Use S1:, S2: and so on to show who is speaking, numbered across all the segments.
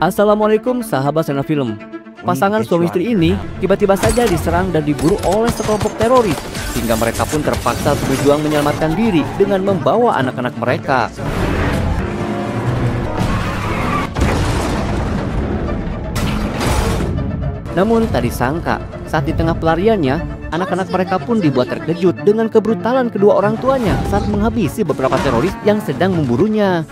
S1: Assalamualaikum sahabat Sena Film. Pasangan suami istri ini tiba-tiba saja diserang dan diburu oleh sekelompok teroris, sehingga mereka pun terpaksa berjuang menyelamatkan diri dengan membawa anak-anak mereka. Namun tak disangka, saat di tengah pelariannya, anak-anak mereka pun dibuat terkejut dengan kebrutalan kedua orang tuanya saat menghabisi beberapa teroris yang sedang memburunya.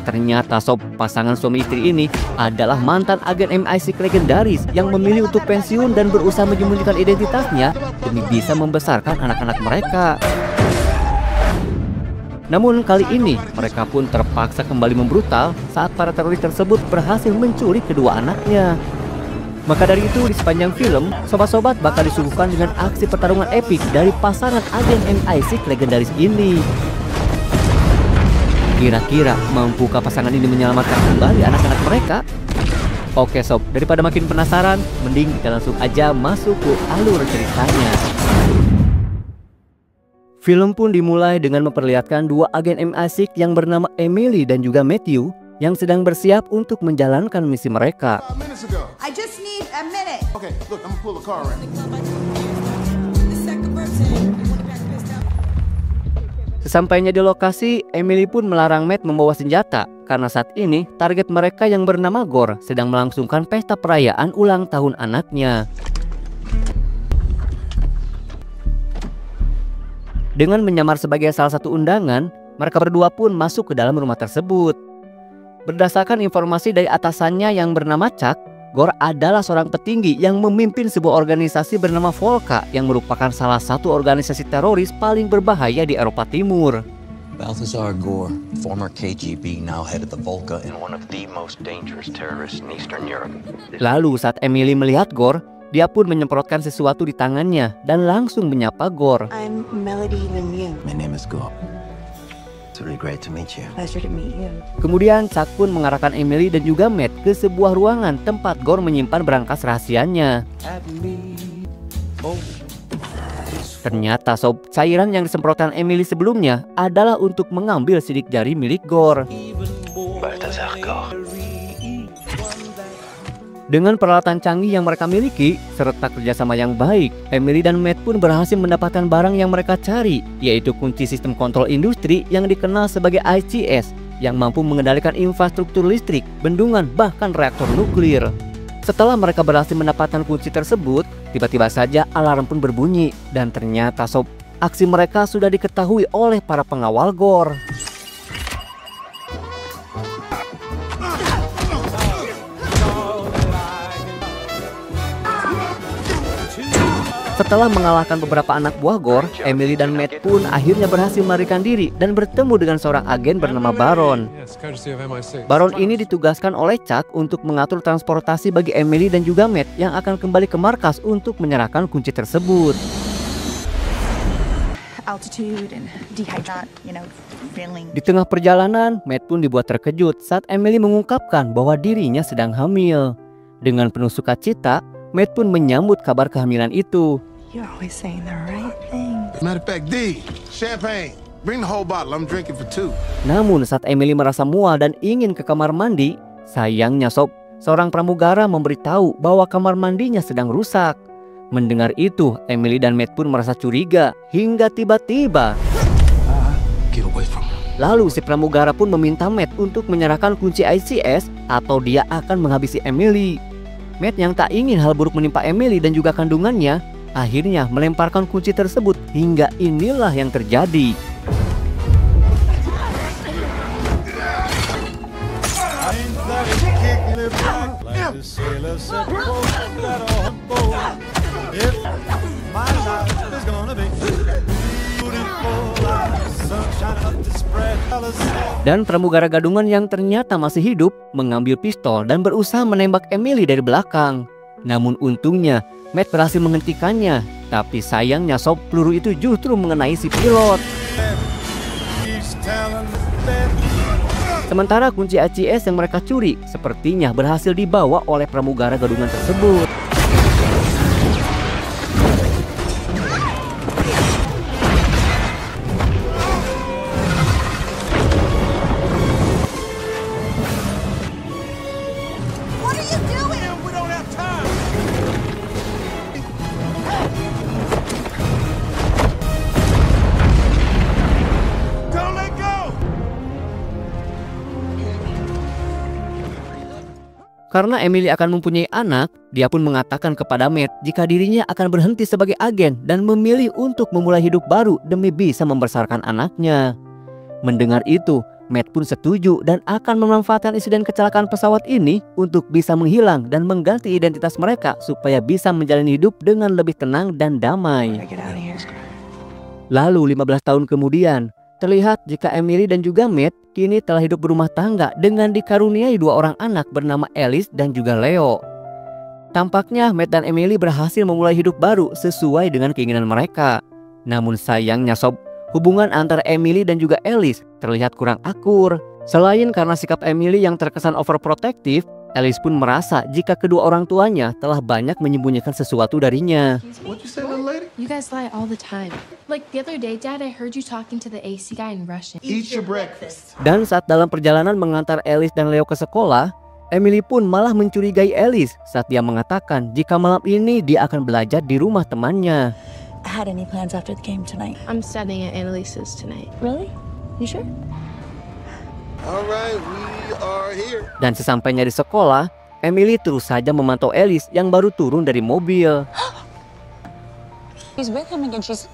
S1: Ternyata sob, pasangan suami istri ini adalah mantan agen MI6 legendaris yang memilih untuk pensiun dan berusaha menyembunyikan identitasnya demi bisa membesarkan anak-anak mereka. Namun kali ini mereka pun terpaksa kembali membrutal saat para teroris tersebut berhasil menculik kedua anaknya. Maka dari itu di sepanjang film, sobat-sobat bakal disuguhkan dengan aksi pertarungan epik dari pasangan agen MI6 legendaris ini. Kira-kira mampukah pasangan ini menyelamatkan kembali anak-anak mereka? Oke sob, daripada makin penasaran, mending kita langsung aja masuk ke alur ceritanya. Film pun dimulai dengan memperlihatkan dua agen MI6 yang bernama Emily dan juga Matthew yang sedang bersiap untuk menjalankan misi mereka.
S2: I just need a minute.
S3: Okay, look, I'm gonna pull the car around.
S1: Sesampainya di lokasi, Emily pun melarang Matt membawa senjata karena saat ini target mereka yang bernama Gore sedang melangsungkan pesta perayaan ulang tahun anaknya. Dengan menyamar sebagai salah satu undangan, mereka berdua pun masuk ke dalam rumah tersebut. Berdasarkan informasi dari atasannya yang bernama Chuck, Gore adalah seorang petinggi yang memimpin sebuah organisasi bernama Volca yang merupakan salah satu organisasi teroris paling berbahaya di Eropa Timur.
S4: Balthazar Gore, former KGB, now head of the Volca and one of the most dangerous terrorists in Eastern Europe.
S1: Lalu saat Emily melihat Gore, dia pun menyemprotkan sesuatu di tangannya dan langsung menyapa Gore.
S2: I'm Melody Lemieux.
S4: My name is Gore. It's really great to meet you.
S2: Pleasure to meet you.
S1: Kemudian Chuck pun mengarahkan Emily dan juga Matt ke sebuah ruangan tempat Gore menyimpan berangkas rahasianya. Ternyata sob, cairan yang disemprotkan Emily sebelumnya adalah untuk mengambil sidik jari milik Gore.
S4: Balthazar Gore.
S1: Dengan peralatan canggih yang mereka miliki, serta kerjasama yang baik, Emily dan Matt pun berhasil mendapatkan barang yang mereka cari, yaitu kunci sistem kontrol industri yang dikenal sebagai ICS, yang mampu mengendalikan infrastruktur listrik, bendungan, bahkan reaktor nuklir. Setelah mereka berhasil mendapatkan kunci tersebut, tiba-tiba saja alarm pun berbunyi, dan ternyata sob, aksi mereka sudah diketahui oleh para pengawal Gore. Setelah mengalahkan beberapa anak buah Gore, Emily dan Matt pun akhirnya berhasil melarikan diri dan bertemu dengan seorang agen bernama Baron. Baron ini ditugaskan oleh Chuck untuk mengatur transportasi bagi Emily dan juga Matt yang akan kembali ke markas untuk menyerahkan kunci tersebut. Di tengah perjalanan, Matt pun dibuat terkejut saat Emily mengungkapkan bahwa dirinya sedang hamil. Dengan penuh sukacita, Matt pun menyambut kabar kehamilan itu.
S2: You're always saying the right thing.
S3: Matter of fact, D, champagne. Bring the whole bottle. I'm drinking for two.
S1: Namun saat Emily merasa mual dan ingin ke kamar mandi, sayangnya sob, seorang pramugara memberitahu bahwa kamar mandinya sedang rusak. Mendengar itu, Emily dan Matt pun merasa curiga hingga tiba-tiba lalu si pramugara pun meminta Matt untuk menyerahkan kunci ICS atau dia akan menghabisi Emily. Matt yang tak ingin hal buruk menimpa Emily dan juga kandungannya, akhirnya melemparkan kunci tersebut hingga inilah yang terjadi. Dan pramugara gadungan yang ternyata masih hidup mengambil pistol dan berusaha menembak Emily dari belakang. Namun untungnya Matt berhasil menghentikannya, tapi sayangnya sob, peluru itu justru mengenai si pilot. Sementara kunci ICS yang mereka curi sepertinya berhasil dibawa oleh pramugara gadungan tersebut. Karena Emily akan mempunyai anak, dia pun mengatakan kepada Matt jika dirinya akan berhenti sebagai agen dan memilih untuk memulai hidup baru demi bisa membesarkan anaknya. Mendengar itu, Matt pun setuju dan akan memanfaatkan insiden kecelakaan pesawat ini untuk bisa menghilang dan mengganti identitas mereka supaya bisa menjalani hidup dengan lebih tenang dan damai.
S2: Get out of here.
S1: Lalu 15 tahun kemudian, terlihat jika Emily dan juga Matt kini telah hidup berumah tangga dengan dikaruniai 2 orang anak bernama Alice dan juga Leo. Tampaknya Matt dan Emily berhasil memulai hidup baru sesuai dengan keinginan mereka. Namun sayangnya sob, hubungan antara Emily dan juga Alice terlihat kurang akur. Selain karena sikap Emily yang terkesan overprotective, Alice pun merasa jika kedua orang tuanya telah banyak menyembunyikan sesuatu darinya.
S3: What you say, little lady?
S5: You guys lie all the time. Like the other day, Dad, I heard you talking to the AC guy in Russian.
S3: Eat your breakfast.
S1: Dan saat dalam perjalanan mengantar Alice dan Leo ke sekolah, Emily pun malah mencurigai Alice saat dia mengatakan jika malam ini dia akan belajar di rumah temannya.
S2: Had any plans after the game tonight?
S5: I'm studying at Annalise's tonight.
S2: Really? You sure?
S3: All right, we are here.
S1: Dan sesampainya di sekolah, Emily terus saja memantau Alice yang baru turun dari mobil.
S2: She's with him again. She's.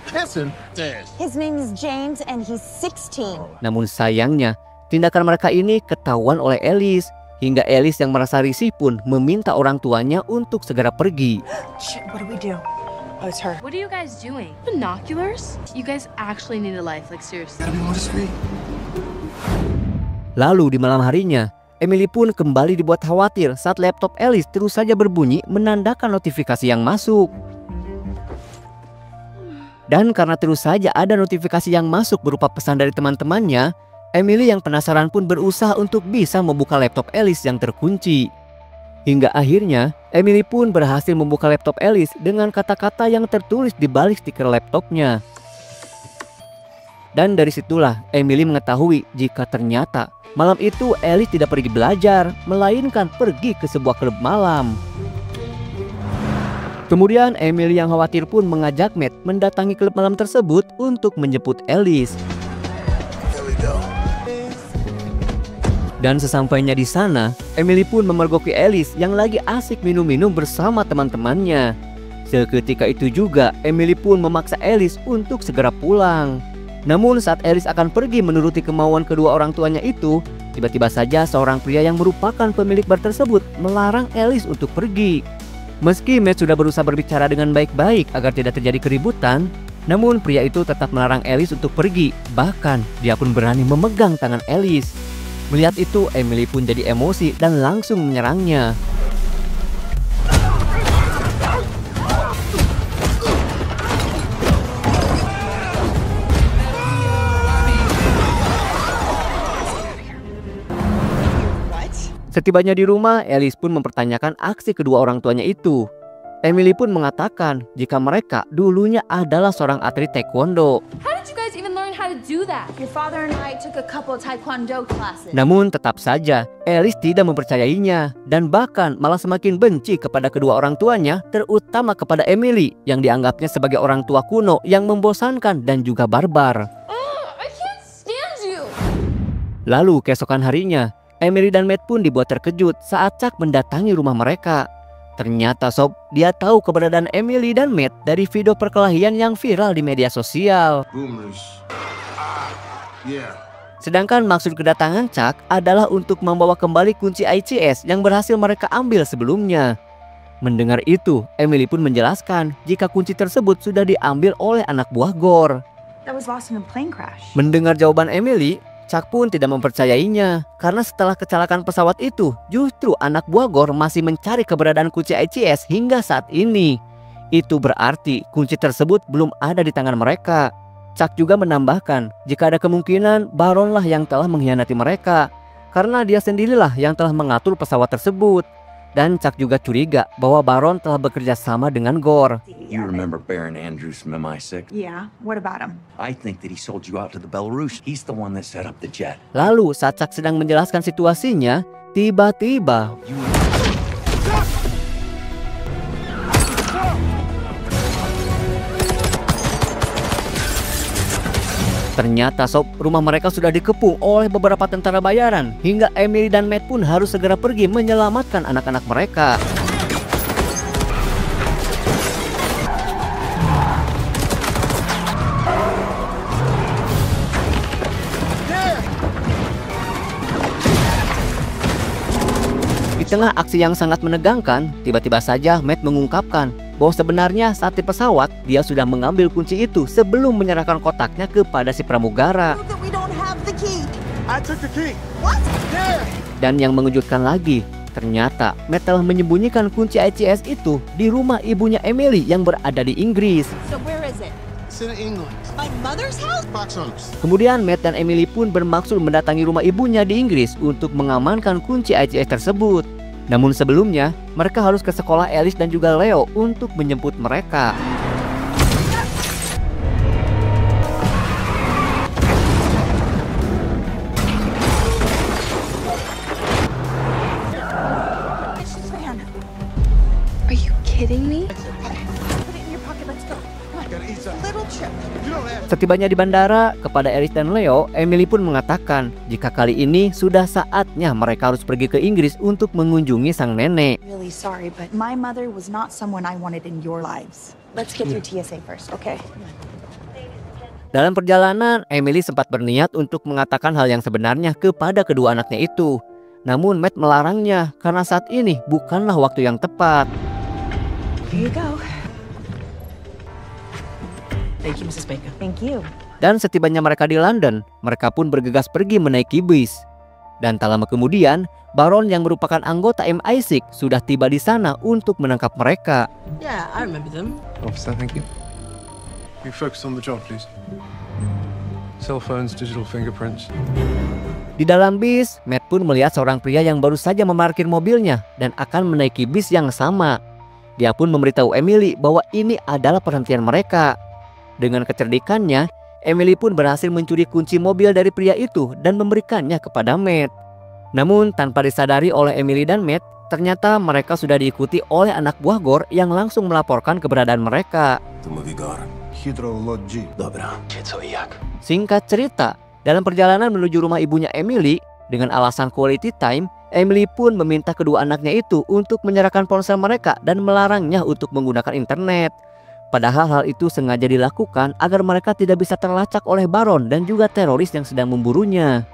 S3: Kissing. Dad.
S2: His name is James and he's 16.
S1: Namun sayangnya, tindakan mereka ini ketahuan oleh Alice. Hingga Alice yang merasa risih pun meminta orang tuanya untuk segera pergi.
S2: Shit, what do we do? Oh, it's her.
S5: What are you guys doing? Binoculars? You guys actually need a life, like seriously.
S3: Gotta be more discreet.
S1: Lalu di malam harinya, Emily pun kembali dibuat khawatir saat laptop Alice terus saja berbunyi menandakan notifikasi yang masuk. Dan karena terus saja ada notifikasi yang masuk berupa pesan dari teman-temannya, Emily yang penasaran pun berusaha untuk bisa membuka laptop Alice yang terkunci. Hingga akhirnya, Emily pun berhasil membuka laptop Alice dengan kata-kata yang tertulis di balik stiker laptopnya. Dan dari situlah Emily mengetahui jika ternyata malam itu Alice tidak pergi belajar, melainkan pergi ke sebuah klub malam. Kemudian Emily yang khawatir pun mengajak Matt mendatangi klub malam tersebut untuk menjemput Alice. Dan sesampainya di sana, Emily pun memergoki Alice yang lagi asik minum-minum bersama teman-temannya. Seketika itu juga Emily pun memaksa Alice untuk segera pulang. Namun saat Alice akan pergi menuruti kemauan kedua orang tuanya itu, tiba-tiba saja seorang pria yang merupakan pemilik bar tersebut melarang Alice untuk pergi. Meski Matt sudah berusaha berbicara dengan baik-baik agar tidak terjadi keributan, namun pria itu tetap melarang Alice untuk pergi. Bahkan dia pun berani memegang tangan Alice. Melihat itu, Emily pun jadi emosi dan langsung menyerangnya. Setibanya di rumah, Alice pun mempertanyakan aksi kedua orang tuanya itu. Emily pun mengatakan jika mereka dulunya adalah seorang atlet taekwondo.
S5: How did you guys even learn how to do that?
S2: Your father and I took a couple taekwondo classes.
S1: Namun tetap saja, Alice tidak mempercayainya dan bahkan malah semakin benci kepada kedua orang tuanya, terutama kepada Emily yang dianggapnya sebagai orang tua kuno yang membosankan dan juga barbar.
S5: I can't stand you.
S1: Lalu keesokan harinya, Emily dan Matt pun dibuat terkejut saat Chuck mendatangi rumah mereka. Ternyata sob, dia tahu keberadaan Emily dan Matt dari video perkelahian yang viral di media sosial.
S3: Boomers. Yeah.
S1: Sedangkan maksud kedatangan Chuck adalah untuk membawa kembali kunci ICS yang berhasil mereka ambil sebelumnya. Mendengar itu, Emily pun menjelaskan jika kunci tersebut sudah diambil oleh anak buah Gore.
S2: That was lost in a plane crash.
S1: Mendengar jawaban Emily, Chuck pun tidak mempercayainya karena setelah kecelakaan pesawat itu, justru anak buah Gore masih mencari keberadaan kunci ICS hingga saat ini. Itu berarti kunci tersebut belum ada di tangan mereka. Chuck juga menambahkan jika ada kemungkinan Baron lah yang telah mengkhianati mereka karena dia sendirilah yang telah mengatur pesawat tersebut. Dan Chuck juga curiga bahwa Baron telah bekerja sama dengan Gore.
S4: You remember Baron Andrews from MI6?
S2: Yeah, what about him?
S4: I think that he sold you out to the Belarus. He's the one that set up the jet.
S1: Lalu saat Chuck sedang menjelaskan situasinya, tiba-tiba Ternyata sob, rumah mereka sudah dikepung oleh beberapa tentara bayaran hingga Emily dan Matt pun harus segera pergi menyelamatkan anak-anak mereka. Di tengah aksi yang sangat menegangkan, tiba-tiba saja Matt mengungkapkan bahwa sebenarnya saat di pesawat dia sudah mengambil kunci itu sebelum menyerahkan kotaknya kepada si pramugara.
S3: I took the key.
S1: Dan yang mengejutkan lagi, ternyata Matt telah menyembunyikan kunci ICS itu di rumah ibunya Emily yang berada di Inggris.
S2: So where is it?
S3: It's in England.
S2: My mother's house?
S3: Box Hunters.
S1: Kemudian Matt dan Emily pun bermaksud mendatangi rumah ibunya di Inggris untuk mengamankan kunci ICS tersebut. Namun sebelumnya, mereka harus ke sekolah Alice dan juga Leo untuk menjemput mereka.
S2: Man,
S5: Are you kidding me?
S2: put it in your pocket. Let's go. Come on.
S3: Gotta eat something.
S2: Little trip.
S3: You don't have
S1: Setibanya di bandara, kepada Alice dan Leo, Emily pun mengatakan jika kali ini sudah saatnya mereka harus pergi ke Inggris untuk mengunjungi sang nenek.
S2: Really sorry, but my mother was not someone I wanted in your lives. Let's get through TSA first, okay?
S1: Dalam perjalanan, Emily sempat berniat untuk mengatakan hal yang sebenarnya kepada kedua anaknya itu. Namun Matt melarangnya karena saat ini bukanlah waktu yang tepat.
S2: Here you go.
S6: Thank you, Mrs. Baker.
S2: Thank you.
S1: Dan setibanya mereka di London, mereka pun bergegas pergi menaiki bis. Dan tak lama kemudian, Baron yang merupakan anggota MI6 sudah tiba di sana untuk menangkap mereka.
S6: Yeah, I remember them.
S7: Officer, thank you. You focus on the job, please. Cell phones, digital fingerprints.
S1: Di dalam bis, Matt pun melihat seorang pria yang baru saja memarkir mobilnya dan akan menaiki bis yang sama. Dia pun memberitahu Emily bahwa ini adalah perhentian mereka. Dengan kecerdikannya, Emily pun berhasil mencuri kunci mobil dari pria itu dan memberikannya kepada Matt. Namun tanpa disadari oleh Emily dan Matt, ternyata mereka sudah diikuti oleh anak buah Gore yang langsung melaporkan keberadaan mereka.
S3: hydrology.
S1: Singkat cerita, dalam perjalanan menuju rumah ibunya Emily, dengan alasan quality time, Emily pun meminta kedua anaknya itu untuk menyerahkan ponsel mereka dan melarangnya untuk menggunakan internet. Padahal hal itu sengaja dilakukan agar mereka tidak bisa terlacak oleh Baron dan juga teroris yang sedang memburunya.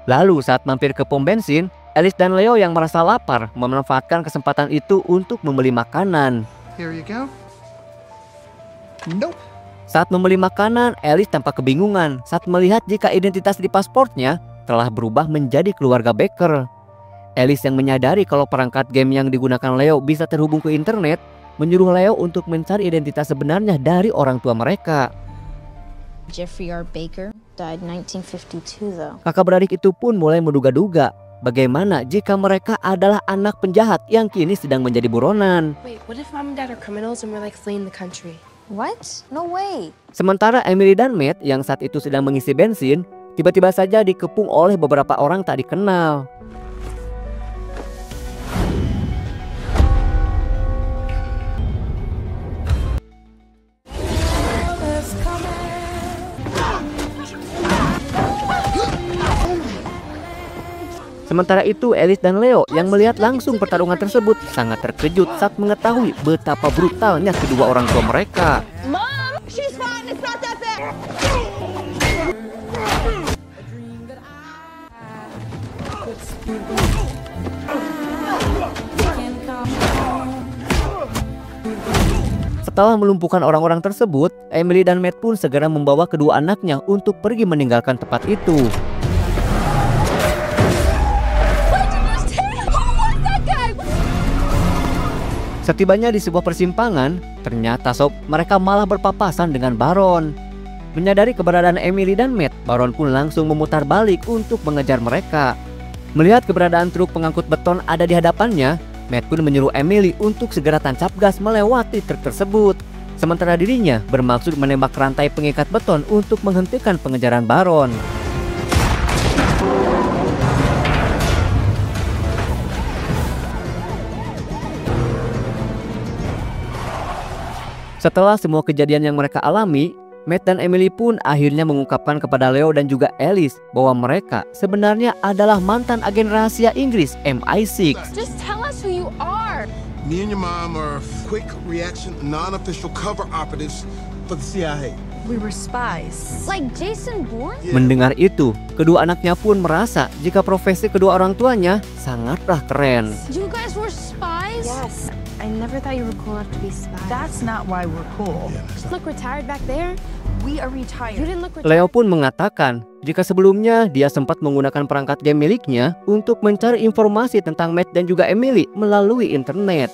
S1: Lalu saat mampir ke pom bensin, Alice dan Leo yang merasa lapar memanfaatkan kesempatan itu untuk membeli makanan.
S3: Here you go. Nope.
S1: Saat membeli makanan, Alice tampak kebingungan saat melihat jika identitas di pasportnya telah berubah menjadi keluarga Baker. Alice yang menyadari kalau perangkat game yang digunakan Leo bisa terhubung ke internet, menyuruh Leo untuk mencari identitas sebenarnya dari orang tua mereka.
S8: Jeffrey R. Baker died 1952 though.
S1: Kakak beradik itu pun mulai menduga-duga bagaimana jika mereka adalah anak penjahat yang kini sedang menjadi buronan.
S5: Wait, what if mom and dad are criminals and we're like fleeing the country?
S8: What? No way.
S1: Sementara Emily dan Matt yang saat itu sedang mengisi bensin, tiba-tiba saja dikepung oleh beberapa orang tak dikenal. Sementara itu, Alice dan Leo yang melihat langsung pertarungan tersebut sangat terkejut saat mengetahui betapa brutalnya kedua orang tua mereka.
S2: Mom, she's fine. It's not that bad.
S1: Setelah melumpuhkan orang-orang tersebut, Emily dan Matt pun segera membawa kedua anaknya untuk pergi meninggalkan tempat itu. Setibanya di sebuah persimpangan, ternyata sob, mereka malah berpapasan dengan Baron. Menyadari keberadaan Emily dan Matt, Baron pun langsung memutar balik untuk mengejar mereka. Melihat keberadaan truk pengangkut beton ada di hadapannya, Matt pun menyuruh Emily untuk segera tancap gas melewati truk tersebut. Sementara dirinya bermaksud menembak rantai pengikat beton untuk menghentikan pengejaran Baron. Setelah semua kejadian yang mereka alami, Matt dan Emily pun akhirnya mengungkapkan kepada Leo dan juga Alice bahwa mereka sebenarnya adalah mantan agen rahasia Inggris MI6.
S5: Just tell us who you are.
S3: Me and your mom are quick reaction, non-official cover operatives for the CIA.
S2: We were spies.
S8: Like Jason Bourne?
S1: Mendengar itu, kedua anaknya pun merasa jika profesi kedua orang tuanya sangatlah keren.
S8: You guys were spies?
S2: Yes.
S5: I never thought you were cool enough to be spies.
S2: That's not why we're cool.
S5: Look retired back there.
S2: We are
S5: You
S2: retired.
S5: didn't look retired.
S1: Leo pun mengatakan jika sebelumnya dia sempat menggunakan perangkat game miliknya untuk mencari informasi tentang Matt dan juga Emily melalui internet.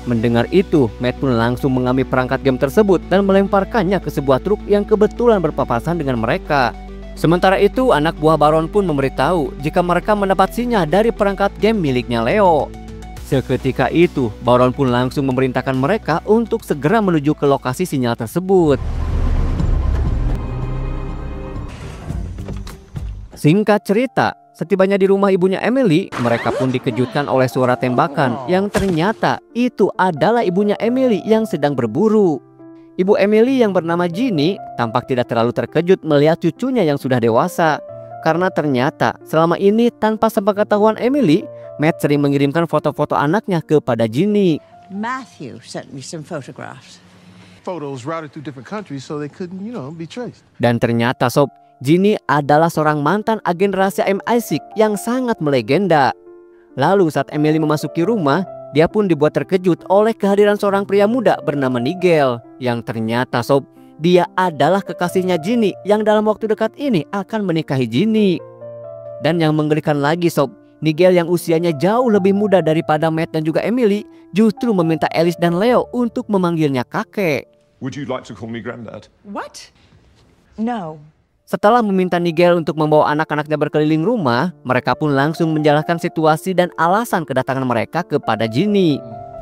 S1: Mendengar itu, Matt pun langsung mengambil perangkat game tersebut dan melemparkannya ke sebuah truk yang kebetulan berpapasan dengan mereka. Sementara itu, anak buah Baron pun memberitahu jika mereka mendapat sinyal dari perangkat game miliknya Leo. Seketika itu, Baron pun langsung memerintahkan mereka untuk segera menuju ke lokasi sinyal tersebut. Singkat cerita, setibanya di rumah ibunya Emily, mereka pun dikejutkan oleh suara tembakan yang ternyata itu adalah ibunya Emily yang sedang berburu. Ibu Emily yang bernama Ginny tampak tidak terlalu terkejut melihat cucunya yang sudah dewasa. Karena ternyata selama ini tanpa sepengetahuan Emily, Matt sering mengirimkan foto-foto anaknya kepada Ginny.
S9: Matthew sent me some photographs.
S3: Photos routed through different countries so they couldn't, be traced.
S1: Dan ternyata sob, Ginny adalah seorang mantan agen rahasia MI6 yang sangat melegenda. Lalu saat Emily memasuki rumah, dia pun dibuat terkejut oleh kehadiran seorang pria muda bernama Nigel. Yang ternyata sob, dia adalah kekasihnya Ginny yang dalam waktu dekat ini akan menikahi Ginny. Dan yang menggelikan lagi sob, Nigel yang usianya jauh lebih muda daripada Matt dan juga Emily justru meminta Alice dan Leo untuk memanggilnya kakek.
S10: Would you like to call me granddad?
S2: What? No.
S1: Setelah meminta Nigel untuk membawa anak-anaknya berkeliling rumah, mereka pun langsung menjelaskan situasi dan alasan kedatangan mereka kepada Ginny.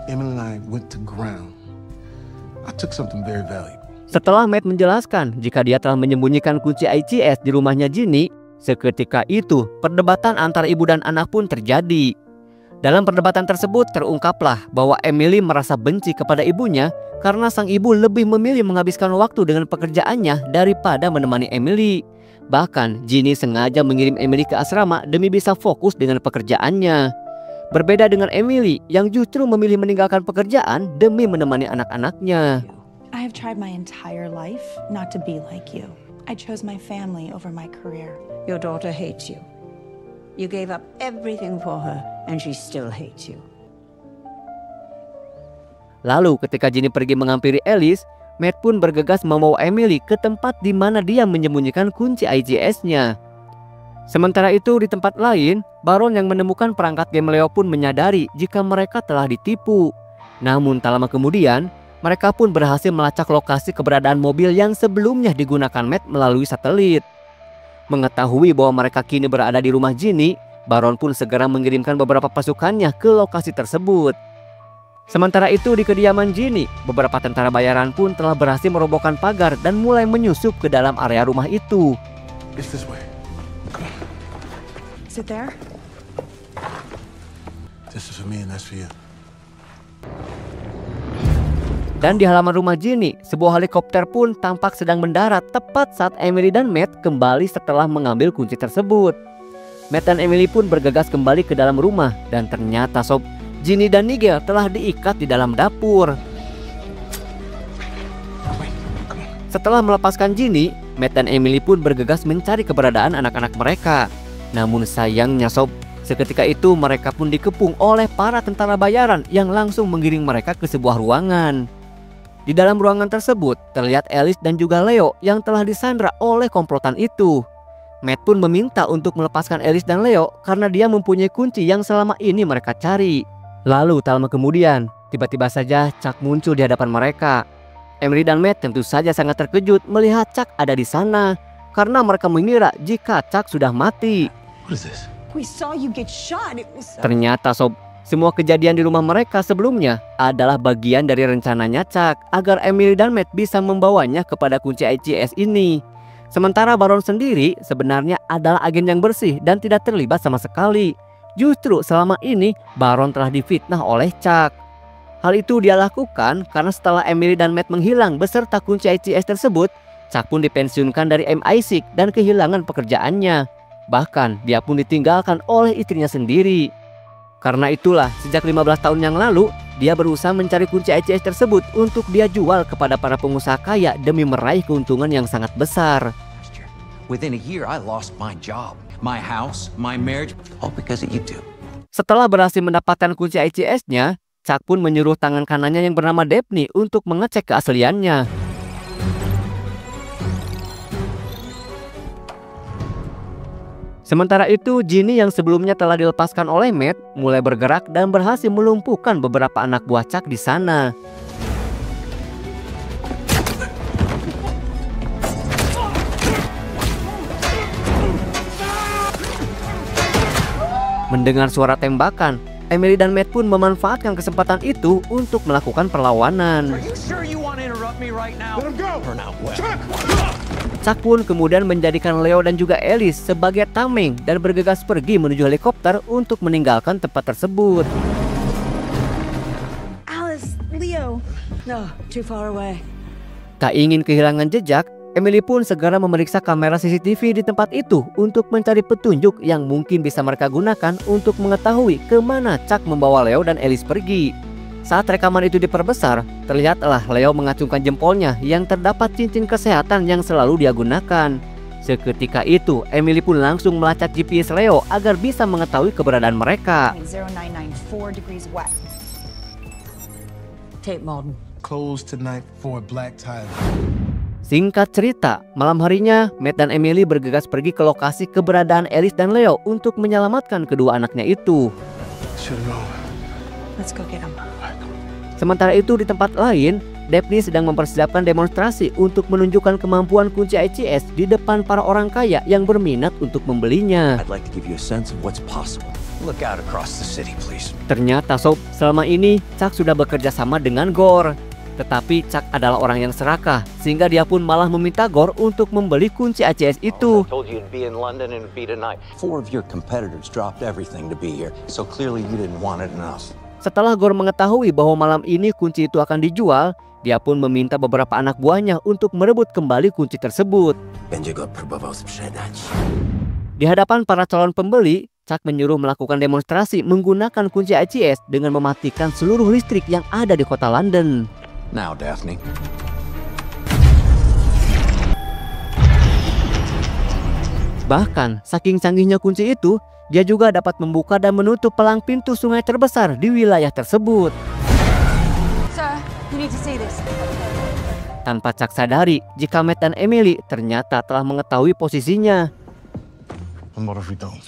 S3: Emily and I went to ground. I took something very valuable.
S1: Setelah Matt menjelaskan jika dia telah menyembunyikan kunci ICS di rumahnya Ginny, seketika itu perdebatan antara ibu dan anak pun terjadi. Dalam perdebatan tersebut terungkaplah bahwa Emily merasa benci kepada ibunya karena sang ibu lebih memilih menghabiskan waktu dengan pekerjaannya daripada menemani Emily. Bahkan Ginny sengaja mengirim Emily ke asrama demi bisa fokus dengan pekerjaannya. Berbeda dengan Emily yang justru memilih meninggalkan pekerjaan demi menemani anak-anaknya.
S2: I have tried my entire life not to be like you. I chose my family over my career.
S9: Your daughter hates you. You gave up everything for her, and she still hates you.
S1: Lalu ketika Ginny pergi menghampiri Alice, Matt pun bergegas membawa Emily ke tempat di mana dia menyembunyikan kunci ICS-nya. Sementara itu di tempat lain, Baron yang menemukan perangkat game Leo pun menyadari jika mereka telah ditipu. Namun tak lama kemudian, mereka pun berhasil melacak lokasi keberadaan mobil yang sebelumnya digunakan Matt melalui satelit. Mengetahui bahwa mereka kini berada di rumah Ginny, Baron pun segera mengirimkan beberapa pasukannya ke lokasi tersebut. Sementara itu di kediaman Ginny, beberapa tentara bayaran pun telah berhasil merobohkan pagar dan mulai menyusup ke dalam area rumah itu.
S3: It's this way. Come on.
S2: Is it there?
S3: This is for me and that's for you.
S1: Dan di halaman rumah Ginny, sebuah helikopter pun tampak sedang mendarat tepat saat Emily dan Matt kembali setelah mengambil kunci tersebut. Matt dan Emily pun bergegas kembali ke dalam rumah dan ternyata sob, Ginny dan Nigel telah diikat di dalam dapur. Setelah melepaskan Ginny, Matt dan Emily pun bergegas mencari keberadaan anak-anak mereka. Namun sayangnya sob, seketika itu mereka pun dikepung oleh para tentara bayaran yang langsung menggiring mereka ke sebuah ruangan. Di dalam ruangan tersebut terlihat Alice dan juga Leo yang telah disandra oleh komplotan itu. Matt pun meminta untuk melepaskan Alice dan Leo karena dia mempunyai kunci yang selama ini mereka cari. Lalu tak lama kemudian, tiba-tiba saja Chuck muncul di hadapan mereka. Emily dan Matt tentu saja sangat terkejut melihat Chuck ada di sana karena mereka mengira jika Chuck sudah mati.
S3: What is this?
S2: We saw you get shot. It was
S1: Ternyata sob, semua kejadian di rumah mereka sebelumnya adalah bagian dari rencananya Chuck agar Emily dan Matt bisa membawanya kepada kunci ICS ini. Sementara Baron sendiri sebenarnya adalah agen yang bersih dan tidak terlibat sama sekali. Justru selama ini Baron telah difitnah oleh Chuck. Hal itu dia lakukan karena setelah Emily dan Matt menghilang beserta kunci ICS tersebut, Chuck pun dipensiunkan dari MI6 dan kehilangan pekerjaannya. Bahkan dia pun ditinggalkan oleh istrinya sendiri. Karena itulah sejak 15 tahun yang lalu dia berusaha mencari kunci ICS tersebut untuk dia jual kepada para pengusaha kaya demi meraih keuntungan yang sangat besar.
S4: Within a year, I lost my job, my house, my marriage, all because of you two.
S1: Setelah berhasil mendapatkan kunci ICS-nya, Chuck pun menyuruh tangan kanannya yang bernama Daphne untuk mengecek keasliannya. Sementara itu, Ginny yang sebelumnya telah dilepaskan oleh Matt mulai bergerak dan berhasil melumpuhkan beberapa anak buah Chuck di sana. Mendengar suara tembakan, Emily dan Matt pun memanfaatkan kesempatan itu untuk melakukan perlawanan. Chuck pun kemudian menjadikan Leo dan juga Alice sebagai tameng dan bergegas pergi menuju helikopter untuk meninggalkan tempat tersebut.
S9: Alice, Leo. No, too far away.
S1: Tak ingin kehilangan jejak, Emily pun segera memeriksa kamera CCTV di tempat itu untuk mencari petunjuk yang mungkin bisa mereka gunakan untuk mengetahui kemana Chuck membawa Leo dan Alice pergi. Saat rekaman itu diperbesar, terlihatlah Leo mengacungkan jempolnya yang terdapat cincin kesehatan yang selalu dia gunakan. Seketika itu, Emily pun langsung melacak GPS Leo agar bisa mengetahui keberadaan mereka.
S2: 0994 degrees west.
S9: Tate Malden.
S3: Closed tonight for Black Tyler.
S1: Singkat cerita, malam harinya Matt dan Emily bergegas pergi ke lokasi keberadaan Alice dan Leo untuk menyelamatkan kedua anaknya itu.
S2: Let's go get him.
S1: Sementara itu di tempat lain, Daphne sedang mempersiapkan demonstrasi untuk menunjukkan kemampuan kunci ICS di depan para orang kaya yang berminat untuk membelinya.
S4: I'd like to give you a sense of what's possible. Look out across the city, please.
S1: Ternyata Sob, selama ini Chuck sudah bekerja sama dengan Gore. Tetapi Chuck adalah orang yang serakah, sehingga dia pun malah meminta Gore untuk membeli kunci ICS itu.
S4: I told you you'd be in London and it'd be tonight. 4 of your competitors dropped everything to be here, so clearly you didn't want it enough.
S1: Setelah Gore mengetahui bahwa malam ini kunci itu akan dijual, dia pun meminta beberapa anak buahnya untuk merebut kembali kunci tersebut. Di hadapan para calon pembeli, Chuck menyuruh melakukan demonstrasi menggunakan kunci ICS dengan mematikan seluruh listrik yang ada di kota London.
S4: Now, Daphne.
S1: Bahkan, saking canggihnya kunci itu, dia juga dapat membuka dan menutup palang pintu sungai terbesar di wilayah tersebut.
S2: Sir, you need to see this.
S1: Tanpa Chuck sadari, jika Matt dan Emily ternyata telah mengetahui posisinya.
S3: And what if we don't?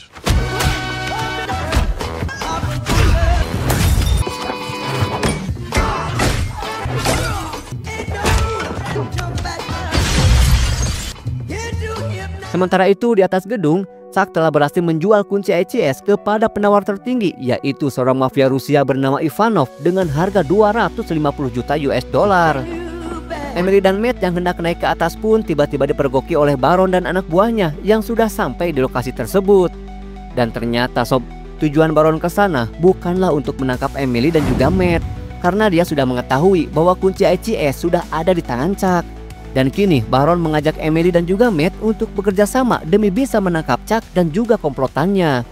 S1: Sementara itu di atas gedung, Chuck telah berhasil menjual kunci ICS kepada penawar tertinggi, yaitu seorang mafia Rusia bernama Ivanov dengan harga 250 juta US dollar. Emily dan Matt yang hendak naik ke atas pun tiba-tiba dipergoki oleh Baron dan anak buahnya yang sudah sampai di lokasi tersebut. Dan ternyata Sob, tujuan Baron ke sana bukanlah untuk menangkap Emily dan juga Matt, karena dia sudah mengetahui bahwa kunci ICS sudah ada di tangan Chuck. Dan kini Baron mengajak Emily dan juga Matt untuk bekerja sama demi bisa menangkap Chuck dan juga komplotannya.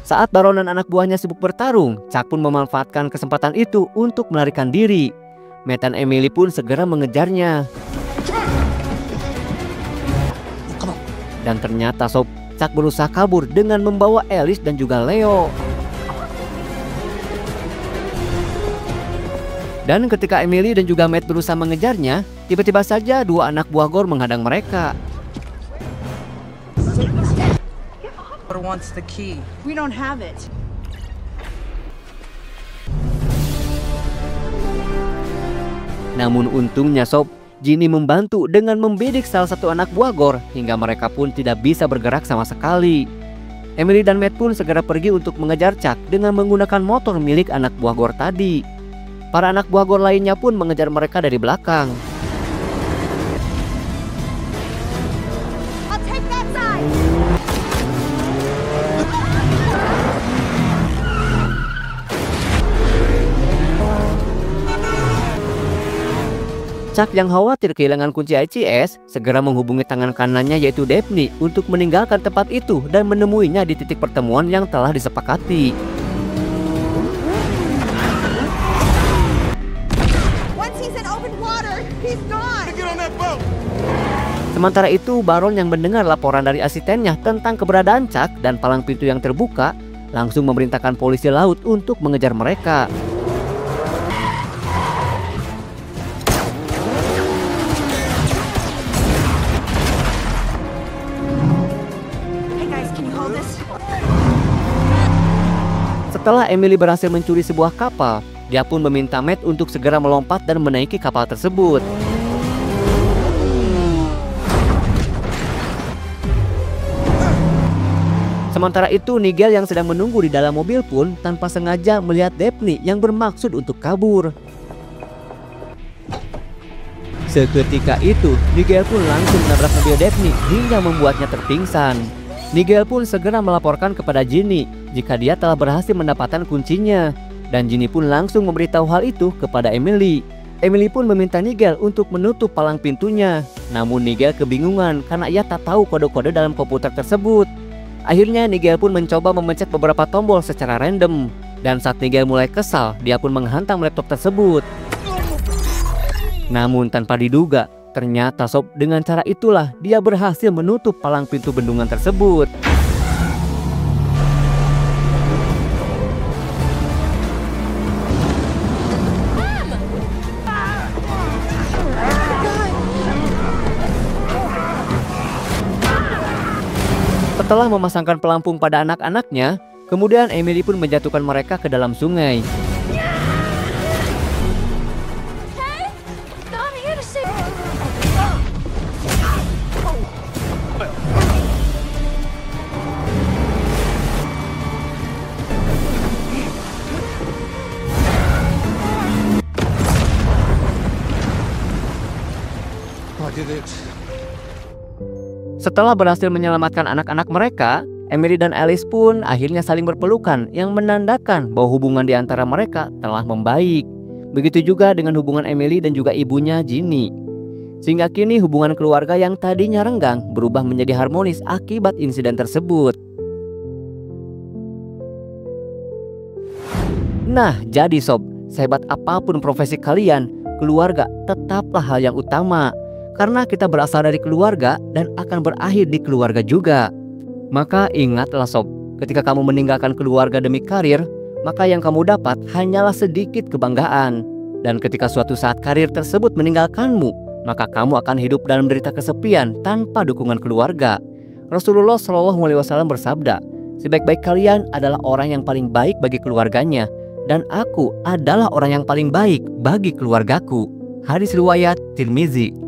S1: Saat Baron dan anak buahnya sibuk bertarung, Chuck pun memanfaatkan kesempatan itu untuk melarikan diri. Matt dan Emily pun segera mengejarnya. Dan ternyata Sob, Chuck berusaha kabur dengan membawa Alice dan juga Leo. Dan ketika Emily dan juga Matt berusaha mengejarnya, tiba-tiba saja dua anak buah Gore menghadang mereka.
S6: Wants the key.
S2: We don't have it.
S1: Namun untungnya Sob, Ginny membantu dengan membidik salah satu anak buah Gore hingga mereka pun tidak bisa bergerak sama sekali. Emily dan Matt pun segera pergi untuk mengejar Chuck dengan menggunakan motor milik anak buah Gore tadi. Para anak buah Gore lainnya pun mengejar mereka dari belakang.
S2: I'll take that side.
S1: Chuck yang khawatir kehilangan kunci ICS segera menghubungi tangan kanannya yaitu Daphne untuk meninggalkan tempat itu dan menemuinya di titik pertemuan yang telah disepakati. Sementara itu, Baron yang mendengar laporan dari asistennya tentang keberadaan Chuck dan palang pintu yang terbuka, langsung memerintahkan polisi laut untuk mengejar mereka. Setelah Emily berhasil mencuri sebuah kapal, dia pun meminta Matt untuk segera melompat dan menaiki kapal tersebut. Sementara itu, Nigel yang sedang menunggu di dalam mobil pun tanpa sengaja melihat Daphne yang bermaksud untuk kabur. Seketika itu, Nigel pun langsung menabrak mobil Daphne hingga membuatnya terpingsan. Nigel pun segera melaporkan kepada Ginny jika dia telah berhasil mendapatkan kuncinya. Dan Ginny pun langsung memberitahu hal itu kepada Emily. Emily pun meminta Nigel untuk menutup palang pintunya. Namun Nigel kebingungan karena ia tak tahu kode-kode dalam komputer tersebut. Akhirnya Nigel pun mencoba memencet beberapa tombol secara random. Dan saat Nigel mulai kesal, dia pun menghantam laptop tersebut. Namun tanpa diduga, ternyata sob, dengan cara itulah dia berhasil menutup palang pintu bendungan tersebut. Setelah memasangkan pelampung pada anak-anaknya, kemudian Emily pun menjatuhkan mereka ke dalam sungai. Setelah berhasil menyelamatkan anak-anak mereka, Emily dan Alice pun akhirnya saling berpelukan yang menandakan bahwa hubungan di antara mereka telah membaik. Begitu juga dengan hubungan Emily dan juga ibunya Ginny. Sehingga kini hubungan keluarga yang tadinya renggang berubah menjadi harmonis akibat insiden tersebut. Nah, jadi sob, sehebat apapun profesi kalian, keluarga tetaplah hal yang utama. Karena kita berasal dari keluarga dan akan berakhir di keluarga juga. Maka ingatlah sob, ketika kamu meninggalkan keluarga demi karir, maka yang kamu dapat hanyalah sedikit kebanggaan. Dan ketika suatu saat karir tersebut meninggalkanmu, maka kamu akan hidup dalam derita kesepian tanpa dukungan keluarga. Rasulullah SAW bersabda, sebaik-baik kalian adalah orang yang paling baik bagi keluarganya, dan aku adalah orang yang paling baik bagi keluargaku. Hadis riwayat Tirmizi.